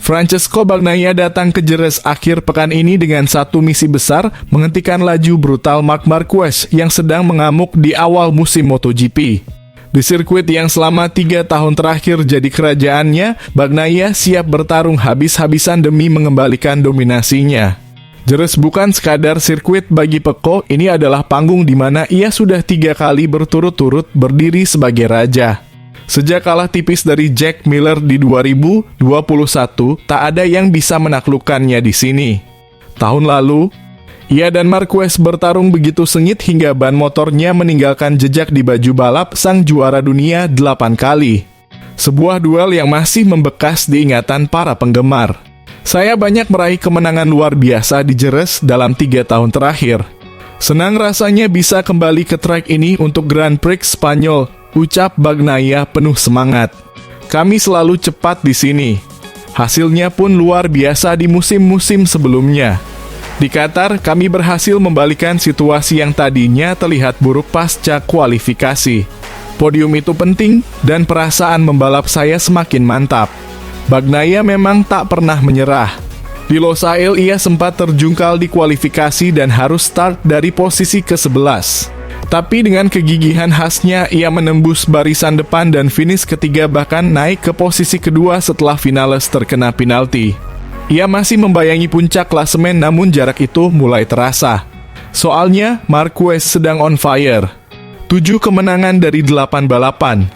Francesco Bagnaia datang ke Jerez akhir pekan ini dengan satu misi besar, menghentikan laju brutal Marc Marquez yang sedang mengamuk di awal musim MotoGP. Di sirkuit yang selama 3 tahun terakhir jadi kerajaannya, Bagnaia siap bertarung habis-habisan demi mengembalikan dominasinya. Jerez bukan sekadar sirkuit bagi Pecco, ini adalah panggung di mana ia sudah 3 kali berturut-turut berdiri sebagai raja. Sejak kalah tipis dari Jack Miller di 2021, tak ada yang bisa menaklukkannya di sini. Tahun lalu, ia dan Marquez bertarung begitu sengit hingga ban motornya meninggalkan jejak di baju balap sang juara dunia 8 kali. Sebuah duel yang masih membekas di ingatan para penggemar. Saya banyak meraih kemenangan luar biasa di Jerez dalam 3 tahun terakhir. Senang rasanya bisa kembali ke trek ini untuk Grand Prix Spanyol, ucap Bagnaia penuh semangat. Kami selalu cepat di sini. Hasilnya pun luar biasa di musim-musim sebelumnya. Di Qatar, kami berhasil membalikan situasi yang tadinya terlihat buruk pasca kualifikasi. Podium itu penting dan perasaan membalap saya semakin mantap. Bagnaia memang tak pernah menyerah. Di Losail ia sempat terjungkal di kualifikasi dan harus start dari posisi ke-11. Tapi dengan kegigihan khasnya, ia menembus barisan depan dan finish ketiga bahkan naik ke posisi kedua setelah finalis terkena penalti. Ia masih membayangi puncak klasemen namun jarak itu mulai terasa. Soalnya, Marquez sedang on fire. 7 kemenangan dari 8 balapan.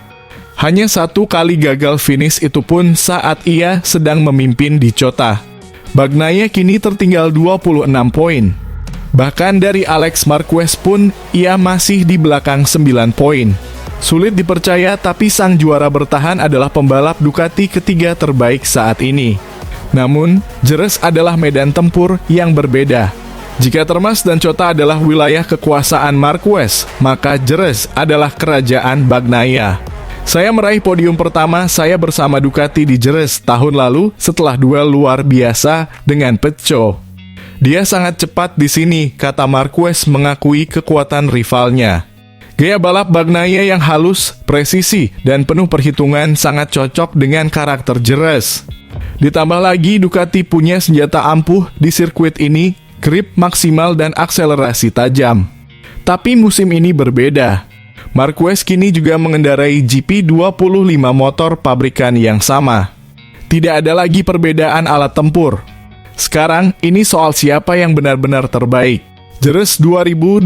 Hanya 1 kali gagal finish, itu pun saat ia sedang memimpin di Cota. Bagnaia kini tertinggal 26 poin. Bahkan dari Alex Marquez pun, ia masih di belakang 9 poin. Sulit dipercaya, tapi sang juara bertahan adalah pembalap Ducati ketiga terbaik saat ini. Namun, Jerez adalah medan tempur yang berbeda. Jika Termas dan Cota adalah wilayah kekuasaan Marquez, maka Jerez adalah kerajaan Bagnaia. Saya meraih podium pertama saya bersama Ducati di Jerez tahun lalu setelah duel luar biasa dengan Pecco. Dia sangat cepat di sini, kata Marquez mengakui kekuatan rivalnya. Gaya balap Bagnaia yang halus, presisi, dan penuh perhitungan sangat cocok dengan karakter Jerez. Ditambah lagi Ducati punya senjata ampuh di sirkuit ini, grip maksimal dan akselerasi tajam. Tapi musim ini berbeda. Marquez kini juga mengendarai GP25 motor pabrikan yang sama. Tidak ada lagi perbedaan alat tempur. Sekarang, ini soal siapa yang benar-benar terbaik. Jerez 2025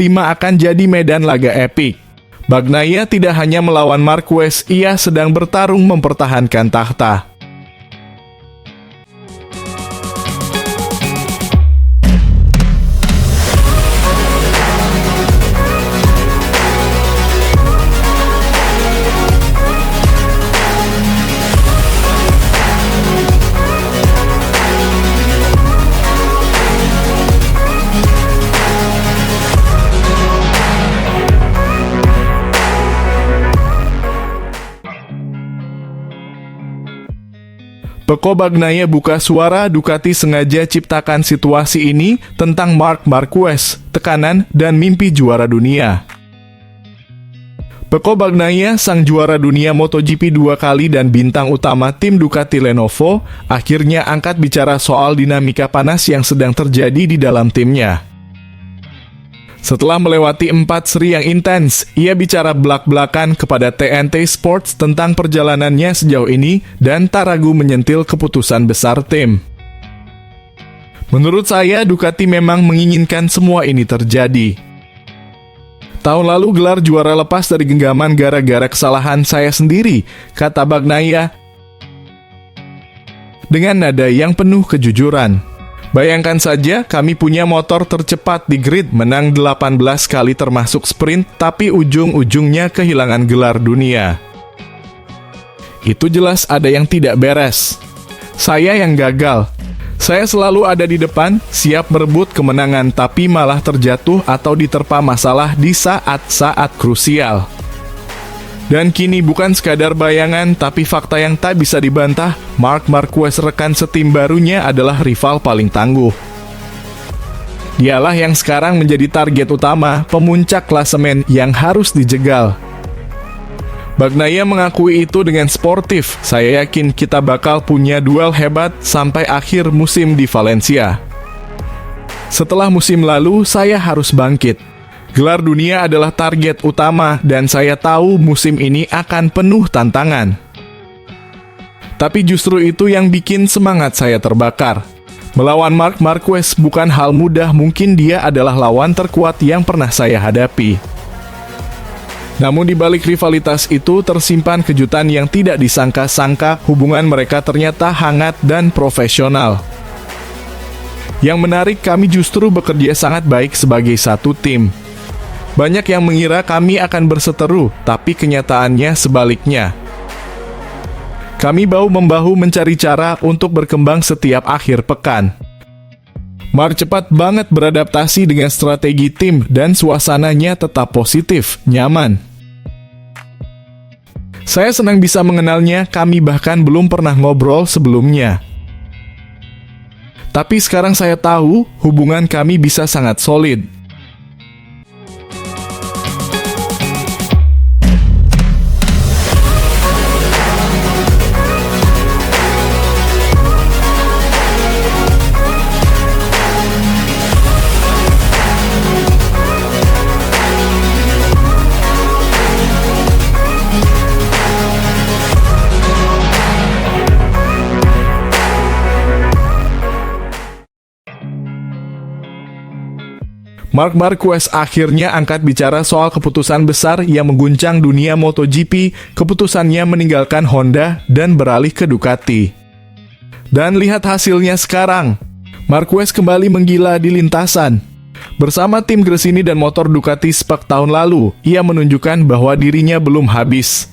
akan jadi medan laga epik. Bagnaia tidak hanya melawan Marquez, ia sedang bertarung mempertahankan takhta. Pecco Bagnaia buka suara, Ducati sengaja ciptakan situasi ini tentang Marc Marquez, tekanan, dan mimpi juara dunia. Pecco Bagnaia, sang juara dunia MotoGP 2 kali dan bintang utama tim Ducati Lenovo, akhirnya angkat bicara soal dinamika panas yang sedang terjadi di dalam timnya. Setelah melewati 4 seri yang intens, ia bicara belak-belakan kepada TNT Sports tentang perjalanannya sejauh ini dan tak ragu menyentil keputusan besar tim. Menurut saya, Ducati memang menginginkan semua ini terjadi. Tahun lalu gelar juara lepas dari genggaman gara-gara kesalahan saya sendiri, kata Bagnaia dengan nada yang penuh kejujuran. Bayangkan saja, kami punya motor tercepat di grid, menang 18 kali termasuk sprint, tapi ujung-ujungnya kehilangan gelar dunia. Itu jelas ada yang tidak beres. Saya yang gagal. Saya selalu ada di depan, siap merebut kemenangan, tapi malah terjatuh atau diterpa masalah di saat-saat krusial. Dan kini bukan sekadar bayangan, tapi fakta yang tak bisa dibantah, Marc Marquez rekan setim barunya adalah rival paling tangguh. Dialah yang sekarang menjadi target utama, pemuncak klasemen yang harus dijegal. Bagnaia mengakui itu dengan sportif. Saya yakin kita bakal punya duel hebat sampai akhir musim di Valencia. Setelah musim lalu, saya harus bangkit. Gelar dunia adalah target utama dan saya tahu musim ini akan penuh tantangan. Tapi justru itu yang bikin semangat saya terbakar. Melawan Marc Marquez bukan hal mudah, mungkin dia adalah lawan terkuat yang pernah saya hadapi. Namun di balik rivalitas itu tersimpan kejutan yang tidak disangka-sangka, hubungan mereka ternyata hangat dan profesional. Yang menarik, kami justru bekerja sangat baik sebagai satu tim. Banyak yang mengira kami akan berseteru, tapi kenyataannya sebaliknya. Kami bahu-membahu mencari cara untuk berkembang setiap akhir pekan. Marc cepat banget beradaptasi dengan strategi tim dan suasananya tetap positif, nyaman. Saya senang bisa mengenalnya, kami bahkan belum pernah ngobrol sebelumnya. Tapi sekarang saya tahu hubungan kami bisa sangat solid. Marc Marquez akhirnya angkat bicara soal keputusan besar yang mengguncang dunia MotoGP, keputusannya meninggalkan Honda dan beralih ke Ducati. Dan lihat hasilnya sekarang, Marquez kembali menggila di lintasan. Bersama tim Gresini dan motor Ducati Spark tahun lalu, ia menunjukkan bahwa dirinya belum habis.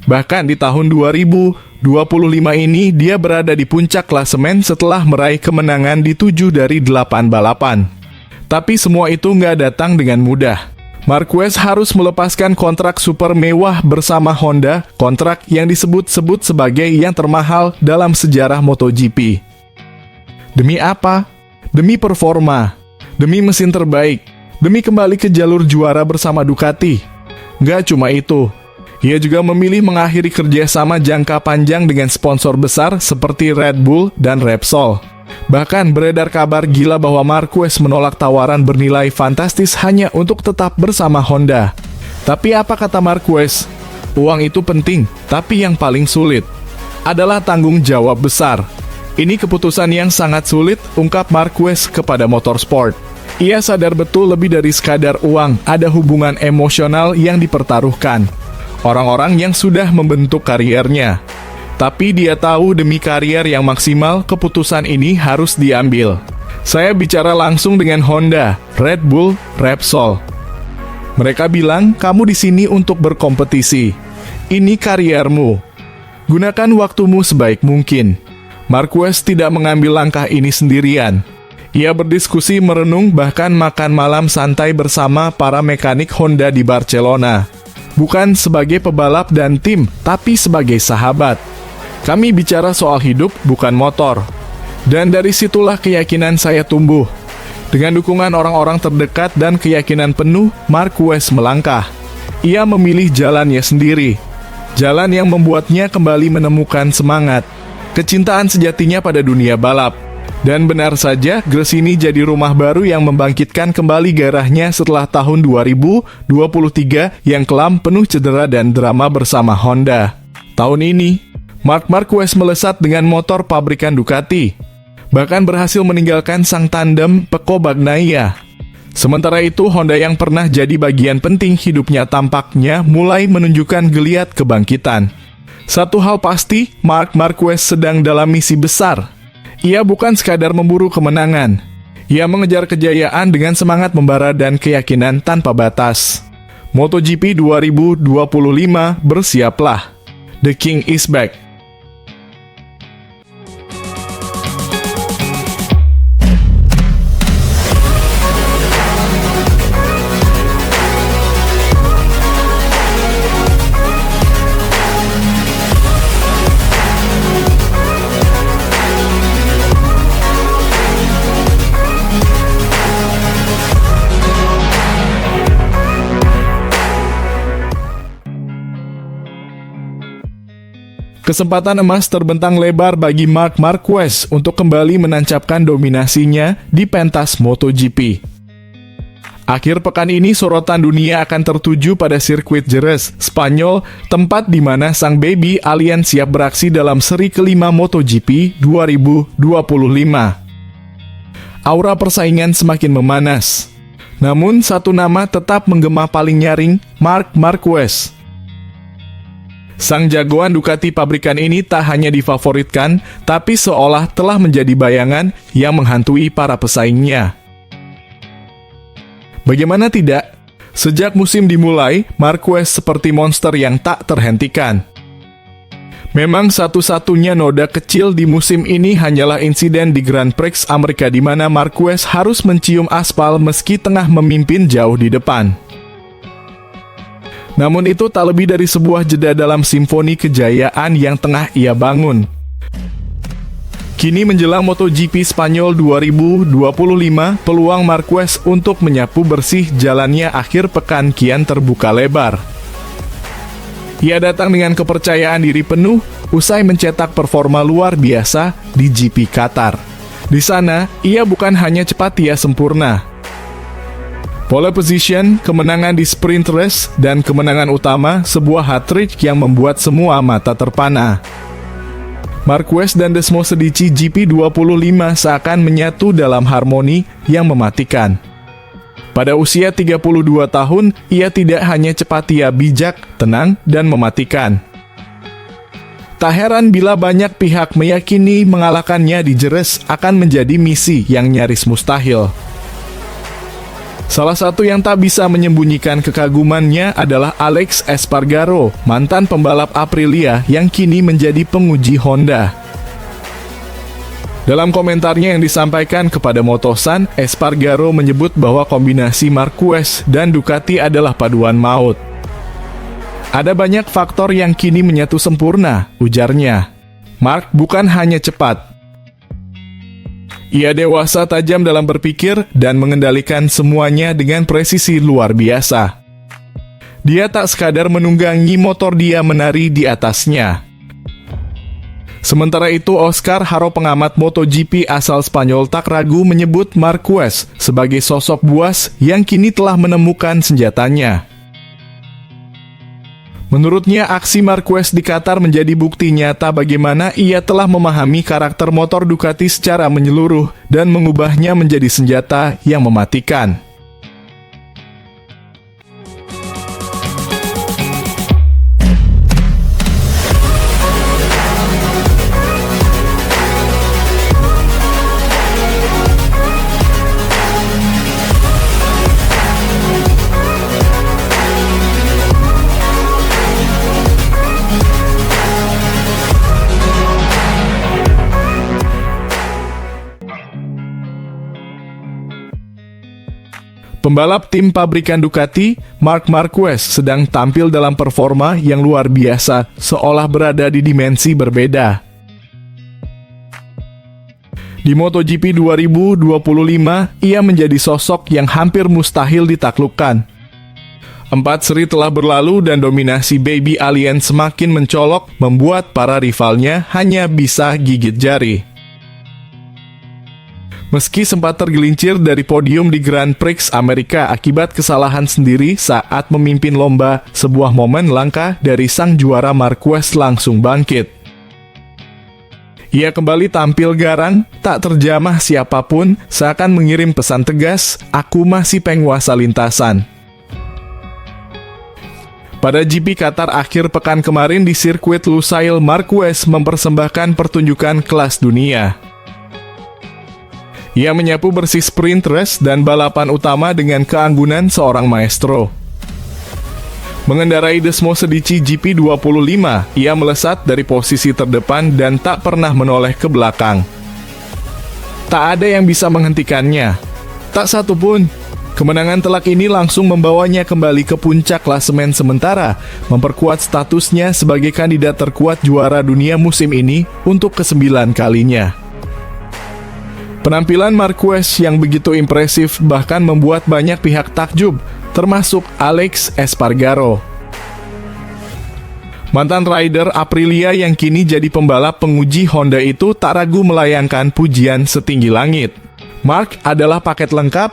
Bahkan di tahun 2025 ini, dia berada di puncak klasemen setelah meraih kemenangan di 7 dari 8 balapan. Tapi semua itu nggak datang dengan mudah. Marquez harus melepaskan kontrak super mewah bersama Honda, kontrak yang disebut-sebut sebagai yang termahal dalam sejarah MotoGP. Demi apa? Demi performa, demi mesin terbaik, demi kembali ke jalur juara bersama Ducati. Nggak cuma itu, ia juga memilih mengakhiri kerjasama jangka panjang dengan sponsor besar seperti Red Bull dan Repsol. Bahkan beredar kabar gila bahwa Marquez menolak tawaran bernilai fantastis hanya untuk tetap bersama Honda. Tapi apa kata Marquez? Uang itu penting, tapi yang paling sulit adalah tanggung jawab besar. Ini keputusan yang sangat sulit, ungkap Marquez kepada Motorsport. Ia sadar betul lebih dari sekadar uang, ada hubungan emosional yang dipertaruhkan. Orang-orang yang sudah membentuk kariernya. Tapi dia tahu demi karier yang maksimal, keputusan ini harus diambil. Saya bicara langsung dengan Honda, Red Bull, Repsol. Mereka bilang, kamu di sini untuk berkompetisi. Ini kariermu. Gunakan waktumu sebaik mungkin. Marquez tidak mengambil langkah ini sendirian. Ia berdiskusi, merenung, bahkan makan malam santai bersama para mekanik Honda di Barcelona. Bukan sebagai pebalap dan tim, tapi sebagai sahabat. Kami bicara soal hidup, bukan motor. Dan dari situlah keyakinan saya tumbuh. Dengan dukungan orang-orang terdekat dan keyakinan penuh, Marquez melangkah. Ia memilih jalannya sendiri. Jalan yang membuatnya kembali menemukan semangat. Kecintaan sejatinya pada dunia balap. Dan benar saja, Gresini jadi rumah baru yang membangkitkan kembali gairahnya setelah tahun 2023 yang kelam penuh cedera dan drama bersama Honda. Tahun ini, Marc Marquez melesat dengan motor pabrikan Ducati, bahkan berhasil meninggalkan sang tandem Pecco Bagnaia. Sementara itu, Honda yang pernah jadi bagian penting hidupnya tampaknya mulai menunjukkan geliat kebangkitan. Satu hal pasti, Marc Marquez sedang dalam misi besar. Ia bukan sekadar memburu kemenangan. Ia mengejar kejayaan dengan semangat membara dan keyakinan tanpa batas. MotoGP 2025, bersiaplah. The King is back. Kesempatan emas terbentang lebar bagi Marc Marquez untuk kembali menancapkan dominasinya di pentas MotoGP. Akhir pekan ini sorotan dunia akan tertuju pada sirkuit Jerez, Spanyol, tempat di mana sang baby alien siap beraksi dalam seri kelima MotoGP 2025. Aura persaingan semakin memanas. Namun satu nama tetap menggema paling nyaring, Marc Marquez. Sang jagoan Ducati pabrikan ini tak hanya difavoritkan, tapi seolah telah menjadi bayangan yang menghantui para pesaingnya. Bagaimana tidak? Sejak musim dimulai, Marquez seperti monster yang tak terhentikan. Memang satu-satunya noda kecil di musim ini hanyalah insiden di Grand Prix Amerika di mana Marquez harus mencium aspal meski tengah memimpin jauh di depan. Namun itu tak lebih dari sebuah jeda dalam simfoni kejayaan yang tengah ia bangun. Kini menjelang MotoGP Spanyol 2025, peluang Marquez untuk menyapu bersih jalannya akhir pekan kian terbuka lebar. Ia datang dengan kepercayaan diri penuh usai mencetak performa luar biasa di GP Qatar. Di sana, ia bukan hanya cepat, ia sempurna. Pole position, kemenangan di sprint race, dan kemenangan utama sebuah hat-trick yang membuat semua mata terpana. Marquez dan Desmosedici GP25 seakan menyatu dalam harmoni yang mematikan. Pada usia 32 tahun, ia tidak hanya cepat, ia bijak, tenang, dan mematikan. Tak heran bila banyak pihak meyakini mengalahkannya di Jerez akan menjadi misi yang nyaris mustahil. Salah satu yang tak bisa menyembunyikan kekagumannya adalah Alex Espargaro, mantan pembalap Aprilia yang kini menjadi penguji Honda. Dalam komentarnya yang disampaikan kepada Motosan, Espargaro menyebut bahwa kombinasi Marquez dan Ducati adalah paduan maut. Ada banyak faktor yang kini menyatu sempurna, ujarnya. Marc bukan hanya cepat. Ia dewasa, tajam dalam berpikir, dan mengendalikan semuanya dengan presisi luar biasa. Dia tak sekadar menunggangi motor, dia menari di atasnya. Sementara itu, Oscar Haro, pengamat MotoGP asal Spanyol, tak ragu menyebut Marquez sebagai sosok buas yang kini telah menemukan senjatanya. Menurutnya, aksi Marquez di Qatar menjadi bukti nyata bagaimana ia telah memahami karakter motor Ducati secara menyeluruh dan mengubahnya menjadi senjata yang mematikan. Pembalap tim pabrikan Ducati, Marc Marquez, sedang tampil dalam performa yang luar biasa, seolah berada di dimensi berbeda. Di MotoGP 2025, ia menjadi sosok yang hampir mustahil ditaklukkan. 4 seri telah berlalu dan dominasi baby alien semakin mencolok, membuat para rivalnya hanya bisa gigit jari. Meski sempat tergelincir dari podium di Grand Prix Amerika akibat kesalahan sendiri saat memimpin lomba, sebuah momen langka dari sang juara Marquez langsung bangkit. Ia kembali tampil garang, tak terjamah siapapun, seakan mengirim pesan tegas, "Aku masih penguasa lintasan." Pada GP Qatar akhir pekan kemarin di sirkuit Lusail, Marquez mempersembahkan pertunjukan kelas dunia. Ia menyapu bersih sprint race dan balapan utama dengan keanggunan seorang maestro. Mengendarai Desmosedici GP25, ia melesat dari posisi terdepan dan tak pernah menoleh ke belakang. Tak ada yang bisa menghentikannya. Tak satu pun. Kemenangan telak ini langsung membawanya kembali ke puncak klasemen sementara, memperkuat statusnya sebagai kandidat terkuat juara dunia musim ini untuk ke-9 kalinya. Penampilan Marquez yang begitu impresif bahkan membuat banyak pihak takjub, termasuk Alex Espargaro. Mantan rider Aprilia yang kini jadi pembalap penguji Honda itu tak ragu melayangkan pujian setinggi langit. "Mark adalah paket lengkap,"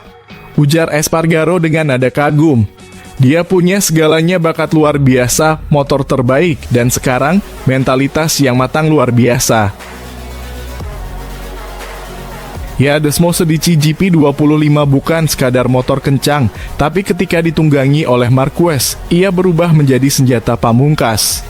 ujar Espargaro dengan nada kagum. "Dia punya segalanya, bakat luar biasa, motor terbaik, dan sekarang mentalitas yang matang luar biasa." Ya, Desmosedici GP25 bukan sekadar motor kencang, tapi ketika ditunggangi oleh Marquez, ia berubah menjadi senjata pamungkas.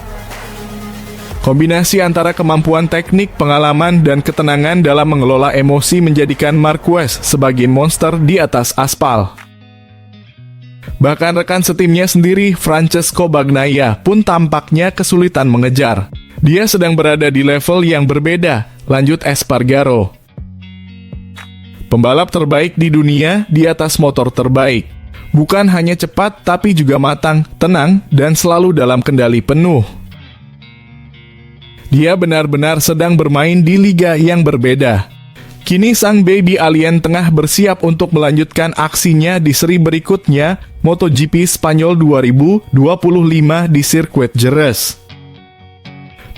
Kombinasi antara kemampuan teknik, pengalaman, dan ketenangan dalam mengelola emosi menjadikan Marquez sebagai monster di atas aspal. Bahkan rekan setimnya sendiri, Francesco Bagnaia, pun tampaknya kesulitan mengejar. "Dia sedang berada di level yang berbeda," lanjut Espargaro. "Pembalap terbaik di dunia di atas motor terbaik. Bukan hanya cepat, tapi juga matang, tenang, dan selalu dalam kendali penuh. Dia benar-benar sedang bermain di liga yang berbeda." Kini sang baby alien tengah bersiap untuk melanjutkan aksinya di seri berikutnya, MotoGP Spanyol 2025 di sirkuit Jerez.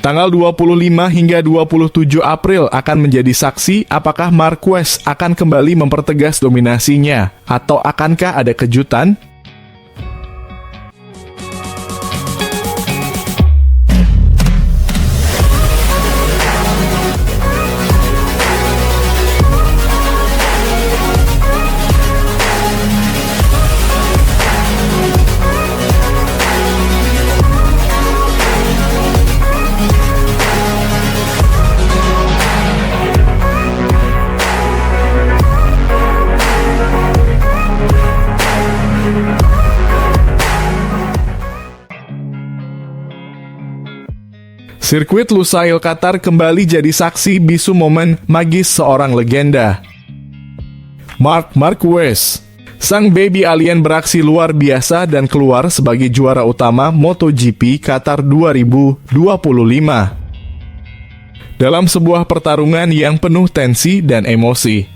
Tanggal 25 hingga 27 April akan menjadi saksi apakah Marquez akan kembali mempertegas dominasinya, atau akankah ada kejutan? Sirkuit Lusail Qatar kembali jadi saksi bisu momen magis seorang legenda. Marc Marquez, sang baby alien beraksi luar biasa dan keluar sebagai juara utama MotoGP Qatar 2025. Dalam sebuah pertarungan yang penuh tensi dan emosi.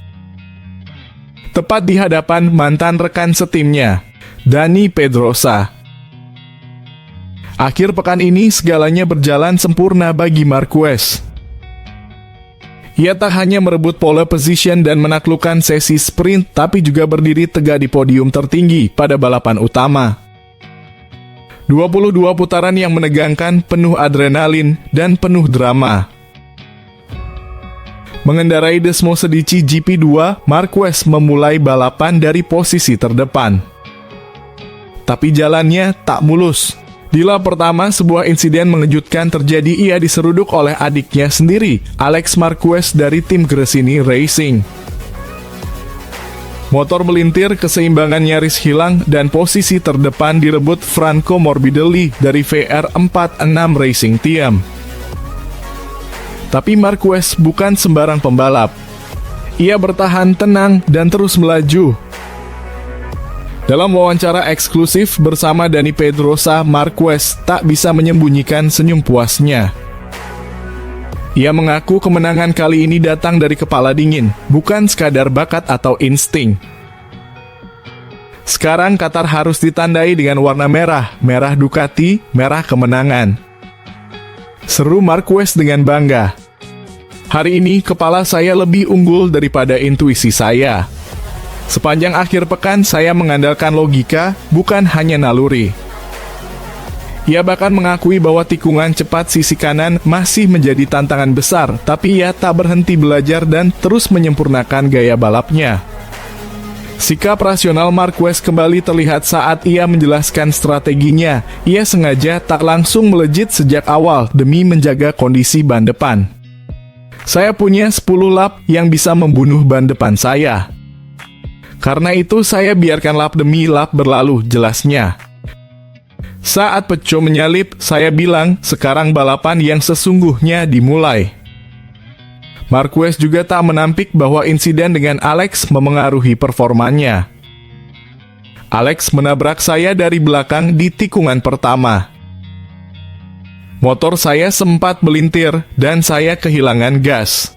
Tepat di hadapan mantan rekan setimnya, Dani Pedrosa. Akhir pekan ini segalanya berjalan sempurna bagi Marquez. Ia tak hanya merebut pole position dan menaklukkan sesi sprint, tapi juga berdiri tegak di podium tertinggi pada balapan utama. 22 putaran yang menegangkan, penuh adrenalin, dan penuh drama. Mengendarai Desmosedici GP2, Marquez memulai balapan dari posisi terdepan. Tapi jalannya tak mulus. Di lap pertama, sebuah insiden mengejutkan terjadi. Ia diseruduk oleh adiknya sendiri, Alex Marquez dari tim Gresini Racing. Motor melintir, keseimbangan nyaris hilang, dan posisi terdepan direbut Franco Morbidelli dari VR46 Racing Team. Tapi Marquez bukan sembarang pembalap. Ia bertahan tenang dan terus melaju. Dalam wawancara eksklusif bersama Dani Pedrosa, Marquez tak bisa menyembunyikan senyum puasnya. Ia mengaku kemenangan kali ini datang dari kepala dingin, bukan sekadar bakat atau insting. Sekarang Qatar harus ditandai dengan warna merah, merah Ducati, merah kemenangan. Seru Marquez dengan bangga. "Hari ini kepala saya lebih unggul daripada intuisi saya. Sepanjang akhir pekan saya mengandalkan logika, bukan hanya naluri." Ia bahkan mengakui bahwa tikungan cepat sisi kanan masih menjadi tantangan besar, tapi ia tak berhenti belajar dan terus menyempurnakan gaya balapnya. Sikap rasional Marquez kembali terlihat saat ia menjelaskan strateginya. Ia sengaja tak langsung melejit sejak awal demi menjaga kondisi ban depan. "Saya punya 10 lap yang bisa membunuh ban depan saya. Karena itu saya biarkan lap demi lap berlalu," jelasnya. Saat Pecco menyalip, saya bilang, sekarang balapan yang sesungguhnya dimulai. Marquez juga tak menampik bahwa insiden dengan Alex memengaruhi performanya. "Alex menabrak saya dari belakang di tikungan pertama. Motor saya sempat melintir dan saya kehilangan gas.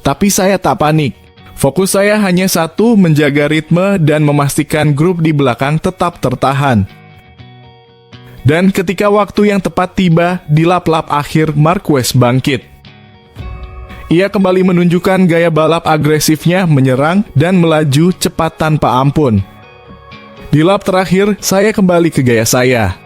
Tapi saya tak panik. Fokus saya hanya satu, menjaga ritme dan memastikan grup di belakang tetap tertahan. Dan ketika waktu yang tepat tiba, di lap-lap akhir Marquez bangkit. Ia kembali menunjukkan gaya balap agresifnya, menyerang dan melaju cepat tanpa ampun. Di lap terakhir, saya kembali ke gaya saya.